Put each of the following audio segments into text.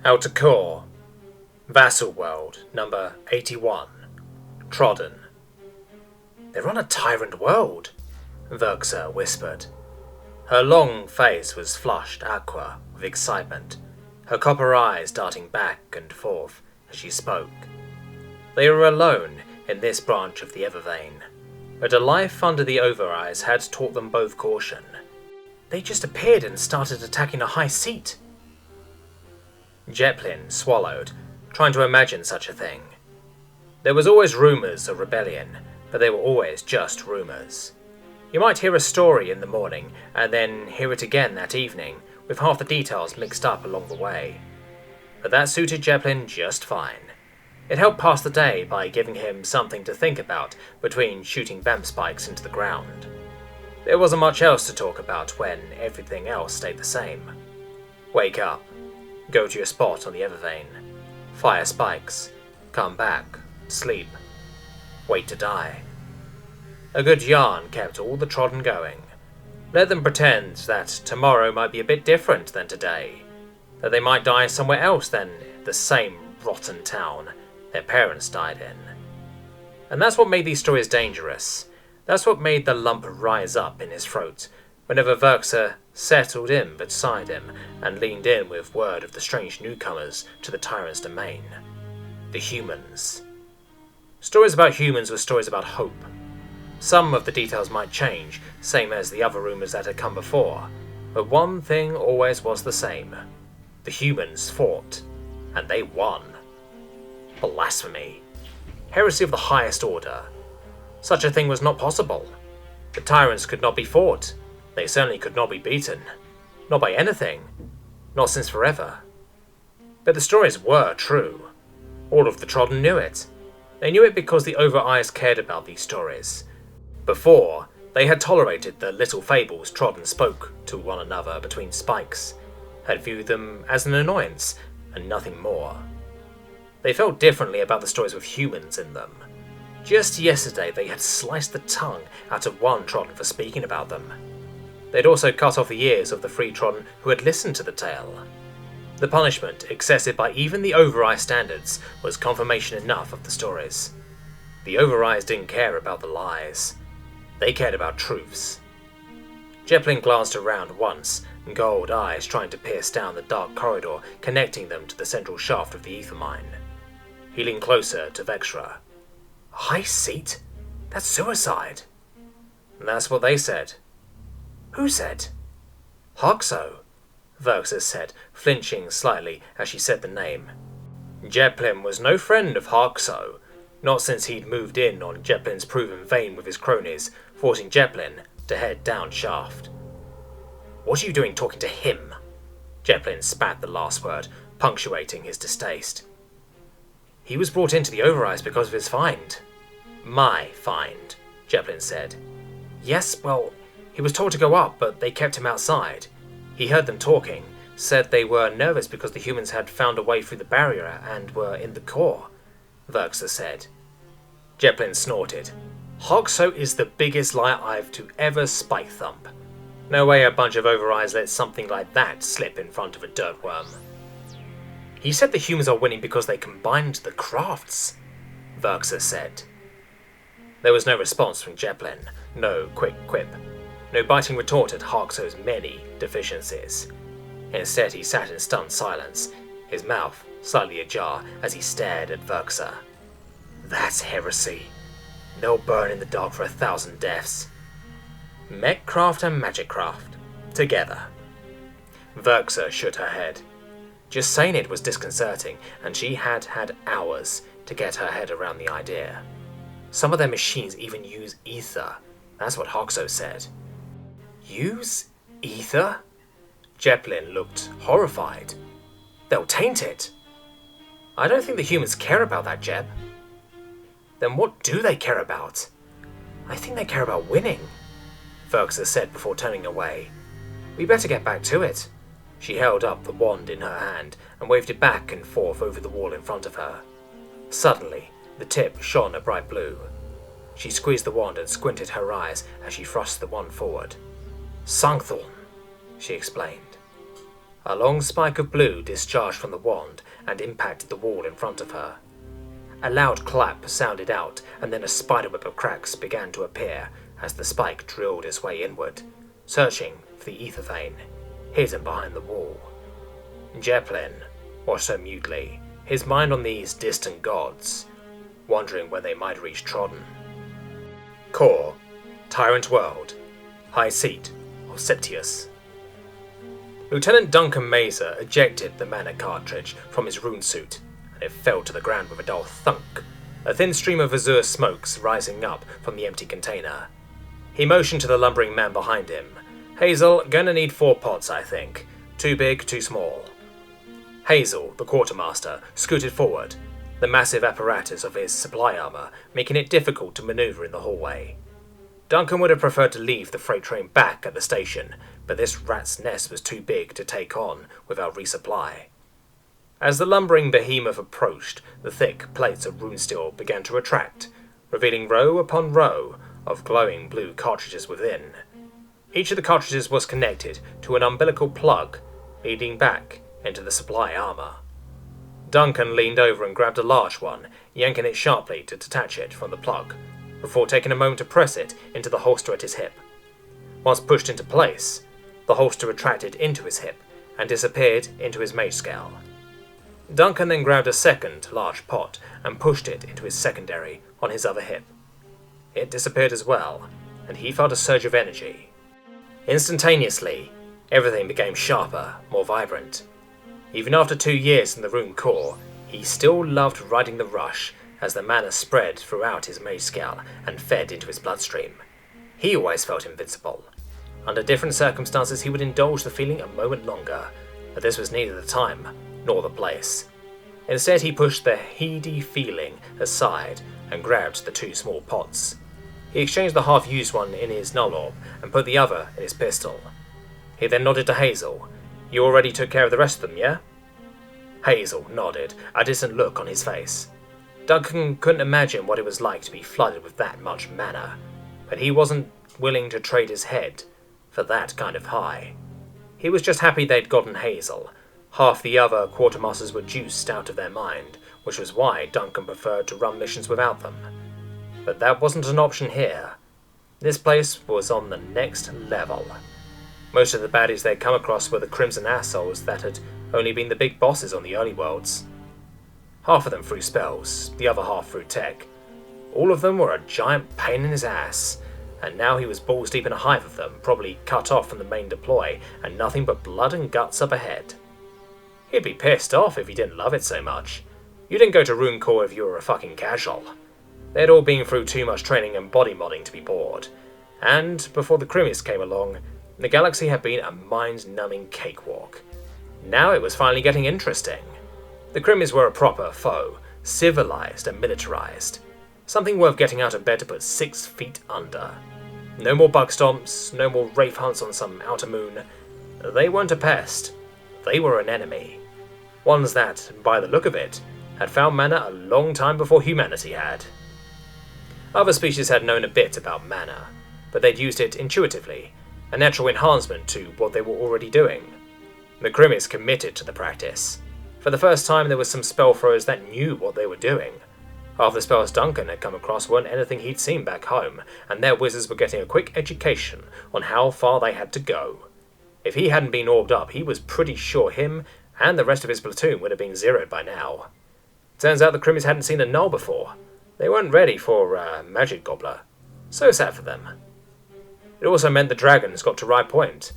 Outer Core, Vassal World, number 81, Trodden. They're on a tyrant world, Verxa whispered. Her long face was flushed aqua with excitement, her copper eyes darting back and forth as she spoke. They were alone in this branch of the Evervein, but a life under the Overeyes had taught them both caution. They just appeared and started attacking a high seat. Jeplin swallowed, trying to imagine such a thing. There was always rumours of rebellion, but they were always just rumours. You might hear a story in the morning, and then hear it again that evening, with half the details mixed up along the way. But that suited Jeplin just fine. It helped pass the day by giving him something to think about between shooting vamp spikes into the ground. There wasn't much else to talk about when everything else stayed the same. Wake up, go to your spot on the Evervein, fire spikes, come back, sleep, wait to die. A good yarn kept all the trodden going. Let them pretend that tomorrow might be a bit different than today, that they might die somewhere else than the same rotten town their parents died in. And that's what made these stories dangerous. That's what made the lump rise up in his throat whenever Verxa settled in beside him and leaned in with word of the strange newcomers to the tyrant's domain. The humans. Stories about humans were stories about hope. Some of the details might change, same as the other rumours that had come before, but one thing always was the same. The humans fought, and they won. Blasphemy. Heresy of the highest order. Such a thing was not possible. The tyrants could not be fought. They certainly could not be beaten. Not by anything. Not since forever. But the stories were true. All of the Trodden knew it. They knew it because the Overeyes cared about these stories. Before, they had tolerated the little fables Trodden spoke to one another between spikes, had viewed them as an annoyance, and nothing more. They felt differently about the stories with humans in them. Just yesterday they had sliced the tongue out of one Trodden for speaking about them. They'd also cut off the ears of the free Trodden who had listened to the tale. The punishment, excessive by even the Overeye standards, was confirmation enough of the stories. The Overeyes didn't care about the lies. They cared about truths. Jeplin glanced around once, gold eyes trying to pierce down the dark corridor connecting them to the central shaft of the ether mine. He leaned closer to Vexra. A high seat? That's suicide. That's what they said. Who said? Hoxo, Verxa said, flinching slightly as she said the name. Jeplin was no friend of Hoxo, not since he'd moved in on Jeplin's proven vein with his cronies, forcing Jeplin to head down shaft. What are you doing talking to him? Jeplin spat the last word, punctuating his distaste. He was brought into the Overeyes because of his find. My find, Jeplin said. Yes, well, he was told to go up, but they kept him outside. He heard them talking, said they were nervous because the humans had found a way through the barrier and were in the core, Verxa said. Jeplin snorted. Hoxo is the biggest liar I've to ever spike thump. No way a bunch of Overeyes let something like that slip in front of a dirtworm. He said the humans are winning because they combined the crafts, Verxa said. There was no response from Jeplin, no quick quip, no biting retort at Hoxo's many deficiencies. Instead he sat in stunned silence, his mouth slightly ajar as he stared at Verxa. That's heresy. They'll burn in the dark for 1,000 deaths. Mechcraft and Magicraft. Together. Verxa shook her head. Just saying it was disconcerting, and she had had hours to get her head around the idea. Some of their machines even use ether. That's what Hoxo said. Use ether? Jeplin looked horrified. They'll taint it. I don't think the humans care about that, Jeb. Then what do they care about? I think they care about winning, Verxa said before turning away. We better get back to it. She held up the wand in her hand and waved it back and forth over the wall in front of her. Suddenly, the tip shone a bright blue. She squeezed the wand and squinted her eyes as she thrust the wand forward. Sangthorn, she explained. A long spike of blue discharged from the wand and impacted the wall in front of her. A loud clap sounded out, and then a spiderweb of cracks began to appear as the spike drilled its way inward, searching for the ether vein, hidden behind the wall. Jeplin watched her mutely, his mind on these distant gods, wondering when they might reach Trodden. Core, Tyrant World, High Seat of Septius. Lieutenant Duncan Mazer ejected the mana cartridge from his rune suit, and it fell to the ground with a dull thunk, a thin stream of azure smokes rising up from the empty container. He motioned to the lumbering man behind him. Hazel, gonna need 4 pots, I think. Too big, too small. Hazel, the quartermaster, scooted forward, the massive apparatus of his supply armor making it difficult to maneuver in the hallway. Duncan would have preferred to leave the freight train back at the station, but this rat's nest was too big to take on without resupply. As the lumbering behemoth approached, the thick plates of rune steel began to retract, revealing row upon row of glowing blue cartridges within. Each of the cartridges was connected to an umbilical plug leading back into the supply armor. Duncan leaned over and grabbed a large one, yanking it sharply to detach it from the plug, before taking a moment to press it into the holster at his hip. Once pushed into place, the holster retracted into his hip and disappeared into his mage scale. Duncan then grabbed a second large pot and pushed it into his secondary on his other hip. It disappeared as well, and he felt a surge of energy. Instantaneously, everything became sharper, more vibrant. Even after 2 years in the rune core, he still loved riding the rush as the mana spread throughout his mage scale and fed into his bloodstream. He always felt invincible. Under different circumstances he would indulge the feeling a moment longer, but this was neither the time nor the place. Instead he pushed the heady feeling aside and grabbed the 2 small pots. He exchanged the half-used one in his null orb and put the other in his pistol. He then nodded to Hazel. "You already took care of the rest of them, yeah?" Hazel nodded, a distant look on his face. Duncan couldn't imagine what it was like to be flooded with that much mana, but he wasn't willing to trade his head for that kind of high. He was just happy they'd gotten Hazel. Half the other quartermasters were juiced out of their mind, which was why Duncan preferred to run missions without them. But that wasn't an option here. This place was on the next level. Most of the baddies they'd come across were the crimson assholes that had only been the big bosses on the early worlds. Half of them threw spells, the other half threw tech. All of them were a giant pain in his ass, and now he was balls deep in a hive of them, probably cut off from the main deploy, and nothing but blood and guts up ahead. He'd be pissed off if he didn't love it so much. You didn't go to Rune Core if you were a fucking casual. They'd all been through too much training and body modding to be bored. And, before the Krimis came along, the galaxy had been a mind-numbing cakewalk. Now it was finally getting interesting. The Krimis were a proper foe, civilized and militarized. Something worth getting out of bed to put 6 feet under. No more bug stomps, no more wraith hunts on some outer moon. They weren't a pest. They were an enemy. Ones that, by the look of it, had found mana a long time before humanity had. Other species had known a bit about mana, but they'd used it intuitively, a natural enhancement to what they were already doing. The Krimis committed to the practice. For the first time there were some spell throwers that knew what they were doing. Half the spells Duncan had come across weren't anything he'd seen back home, and their wizards were getting a quick education on how far they had to go. If he hadn't been orbed up, he was pretty sure him and the rest of his platoon would have been zeroed by now. Turns out the Krimis hadn't seen a null before. They weren't ready for a magic gobbler. So sad for them. It also meant the dragons got to right point.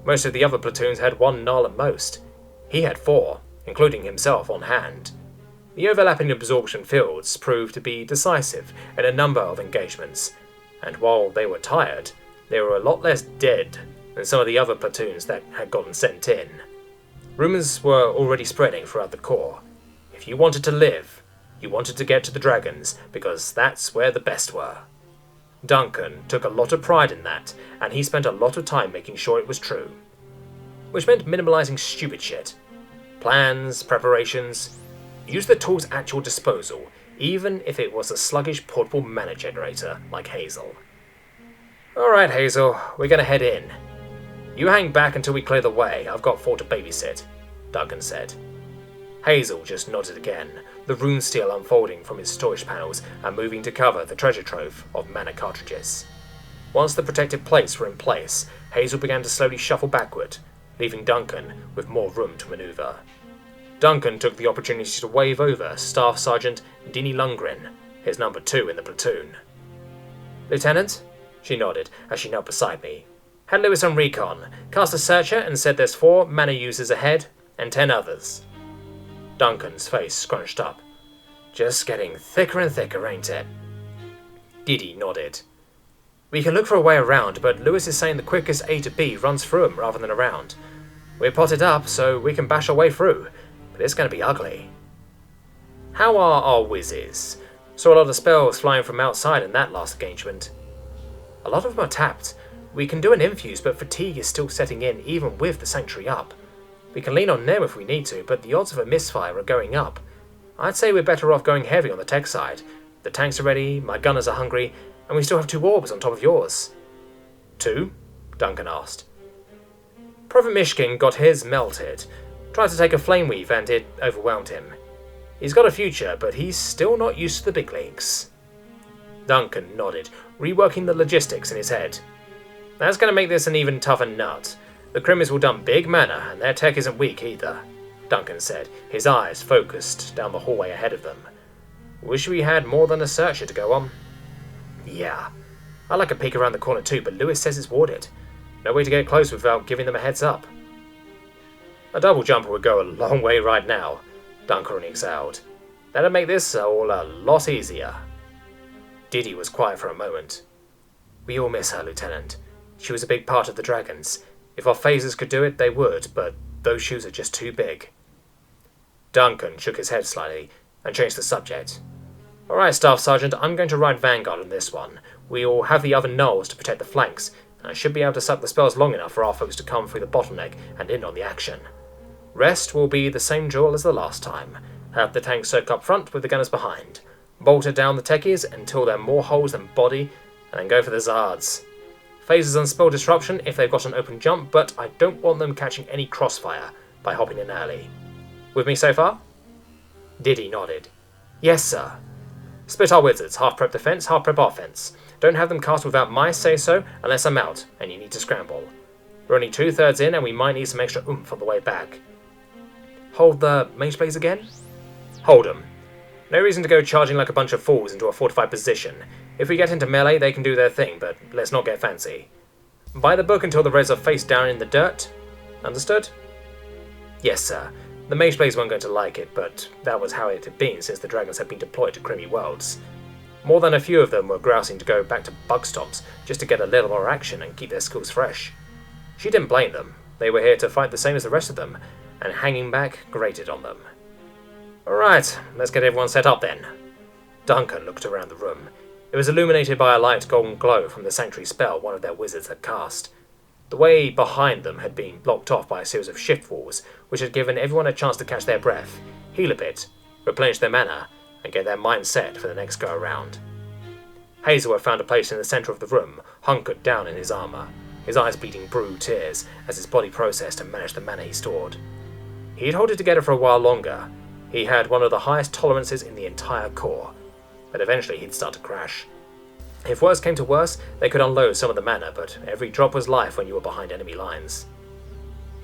Most of the other platoons had 1 null at most. He had 4, including himself on hand. The overlapping absorption fields proved to be decisive in a number of engagements, and while they were tired, they were a lot less dead than some of the other platoons that had gotten sent in. Rumours were already spreading throughout the Corps. If you wanted to live, you wanted to get to the dragons, because that's where the best were. Duncan took a lot of pride in that, and he spent a lot of time making sure it was true. Which meant minimalising stupid shit. Plans, preparations. Use the tools at your disposal, even if it was a sluggish portable mana generator like Hazel. "Alright, Hazel, we're gonna head in." You hang back until we clear the way. I've got 4 to babysit, Duncan said. Hazel just nodded again, the rune steel unfolding from its storage panels and moving to cover the treasure trove of mana cartridges. Once the protective plates were in place, Hazel began to slowly shuffle backward, leaving Duncan with more room to maneuver. Duncan took the opportunity to wave over Staff Sergeant Dinny Lundgren, his number 2 in the platoon. Lieutenant? She nodded as she knelt beside me. Had Lewis on recon, cast a searcher and said there's 4 mana users ahead and 10 others. Duncan's face scrunched up. Just getting thicker and thicker, ain't it? Diddy nodded. We can look for a way around, but Lewis is saying the quickest A to B runs through him rather than around. We're potted up, so we can bash our way through, but it's going to be ugly. How are our whizzes? Saw a lot of spells flying from outside in that last engagement. A lot of them are tapped. We can do an infuse, but fatigue is still setting in even with the sanctuary up. We can lean on them if we need to, but the odds of a misfire are going up. I'd say we're better off going heavy on the tech side. The tanks are ready, my gunners are hungry, and we still have 2 orbs on top of yours. 2? Duncan asked. Prophet Mishkin got his melted. Tried to take a flame weave and it overwhelmed him. He's got a future, but he's still not used to the big leagues. Duncan nodded, reworking the logistics in his head. That's going to make this an even tougher nut. The Crimmers will dump big mana, and their tech isn't weak either, Duncan said, his eyes focused down the hallway ahead of them. Wish we had more than a searcher to go on. Yeah. I'd like a peek around the corner too, but Lewis says it's warded. No way to get close without giving them a heads up. A double jumper would go a long way right now, Duncan exhaled. That'd make this all a lot easier. Diddy was quiet for a moment. We all miss her, Lieutenant. She was a big part of the Dragons. If our phasers could do it, they would, but those shoes are just too big. Duncan shook his head slightly and changed the subject. Alright, Staff Sergeant, I'm going to ride Vanguard on this one. We'll have the other gnolls to protect the flanks, and I should be able to suck the spells long enough for our folks to come through the bottleneck and in on the action. Rest will be the same drill as the last time. Have the tanks soak up front with the gunners behind. Bolter down the techies until there are more holes than body, and then go for the Zards. Phasers on spell disruption if they've got an open jump, but I don't want them catching any crossfire by hopping in early. With me so far? Diddy nodded. Yes, sir. Split our wizards, half prep defense, half prep offense. Don't have them cast without my say-so unless I'm out, and you need to scramble. We're only 2/3 in, and we might need some extra oomph on the way back. Hold the mage blades again? Hold 'em. No reason to go charging like a bunch of fools into a fortified position. If we get into melee, they can do their thing, but let's not get fancy. By the book until the res are face down in the dirt. Understood? Yes, sir. The mage blades weren't going to like it, but that was how it had been since the dragons had been deployed to Crimmy Worlds. More than a few of them were grousing to go back to Bugstops just to get a little more action and keep their skills fresh. She didn't blame them. They were here to fight the same as the rest of them, and hanging back grated on them. Alright, let's get everyone set up then. Duncan looked around the room. It was illuminated by a light golden glow from the sanctuary spell one of their wizards had cast. The way behind them had been blocked off by a series of shift walls, which had given everyone a chance to catch their breath, heal a bit, replenish their mana, and get their mind set for the next go-around. Hazel had found a place in the centre of the room, hunkered down in his armour, his eyes bleeding blue tears as his body processed and managed the mana he stored. He'd hold it together for a while longer. He had one of the highest tolerances in the entire Corps, but eventually he'd start to crash. If worse came to worse, they could unload some of the mana, but every drop was life when you were behind enemy lines.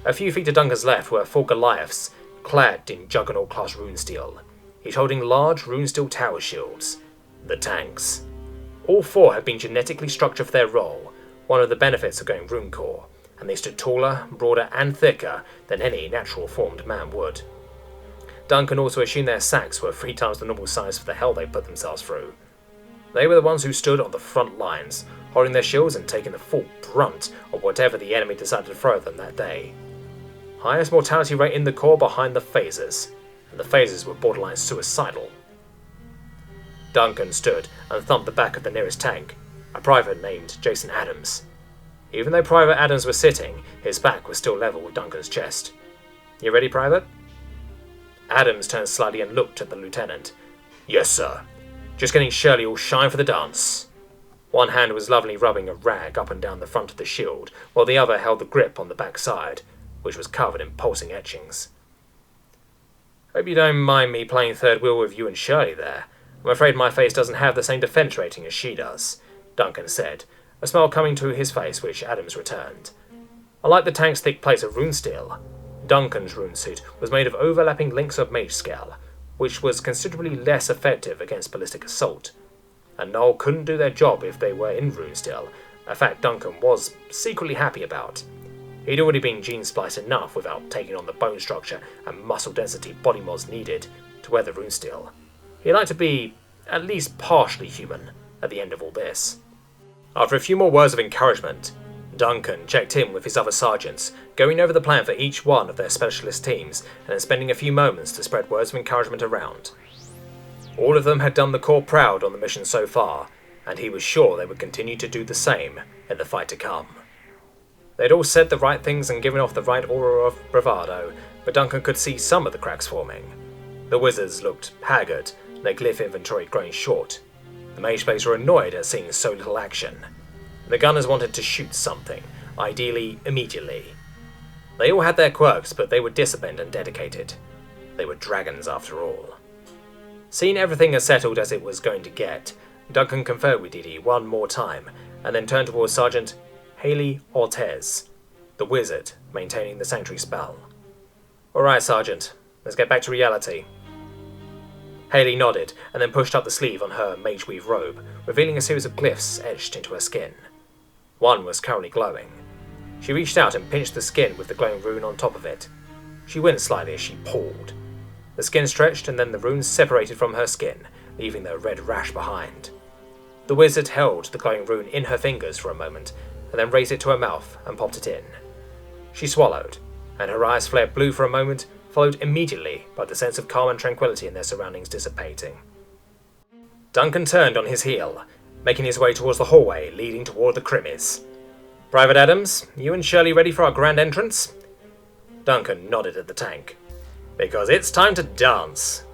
A few feet to Duncan's left were 4 Goliaths, clad in Juggernaut-class runesteel, each holding large runesteel tower shields. The tanks. All 4 had been genetically structured for their role, one of the benefits of going Runecore, and they stood taller, broader, and thicker than any natural-formed man would. Duncan also assumed their sacks were 3 times the normal size for the hell they put themselves through. They were the ones who stood on the front lines, holding their shields and taking the full brunt of whatever the enemy decided to throw at them that day. Highest mortality rate in the Corps behind the phasers, and the phasers were borderline suicidal. Duncan stood and thumped the back of the nearest tank, a private named Jason Adams. Even though Private Adams was sitting, his back was still level with Duncan's chest. You ready, Private? Adams turned slightly and looked at the lieutenant. Yes, sir. Just getting Shirley all shine for the dance. One hand was lovingly rubbing a rag up and down the front of the shield, while the other held the grip on the back side, which was covered in pulsing etchings. "Hope you don't mind me playing third wheel with you and Shirley there. I'm afraid my face doesn't have the same defense rating as she does," Duncan said, a smile coming to his face which Adams returned. Unlike the tank's thick plates of rune steel, Duncan's rune suit was made of overlapping links of mage scale, which was considerably less effective against ballistic assault. And Null couldn't do their job if they were in rune steel, a fact Duncan was secretly happy about. He'd already been gene spliced enough without taking on the bone structure and muscle density body mods needed to wear the rune steel. He'd like to be at least partially human at the end of all this. After a few more words of encouragement, Duncan checked in with his other sergeants, going over the plan for each one of their specialist teams and then spending a few moments to spread words of encouragement around. All of them had done the Corps proud on the mission so far, and he was sure they would continue to do the same in the fight to come. They'd all said the right things and given off the right aura of bravado, but Duncan could see some of the cracks forming. The wizards looked haggard, their glyph inventory growing short. The mage plates were annoyed at seeing so little action. The gunners wanted to shoot something, ideally immediately. They all had their quirks, but they were disciplined and dedicated. They were dragons after all. Seeing everything as settled as it was going to get, Duncan conferred with Dee Dee one more time, and then turned towards Sergeant Haley Ortez, the wizard maintaining the sanctuary spell. "Alright, Sergeant, let's get back to reality." Haley nodded, and then pushed up the sleeve on her mage-weave robe, revealing a series of glyphs etched into her skin. One was currently glowing. She reached out and pinched the skin with the glowing rune on top of it. She winced slightly as she pulled. The skin stretched, and then the runes separated from her skin, leaving the red rash behind. The wizard held the glowing rune in her fingers for a moment, and then raised it to her mouth and popped it in. She swallowed, and her eyes flared blue for a moment, followed immediately by the sense of calm and tranquility in their surroundings dissipating. Duncan turned on his heel, making his way towards the hallway leading toward the Crimies. "Private Adams, you and Shirley ready for our grand entrance?" Duncan nodded at the tank. "Because it's time to dance,"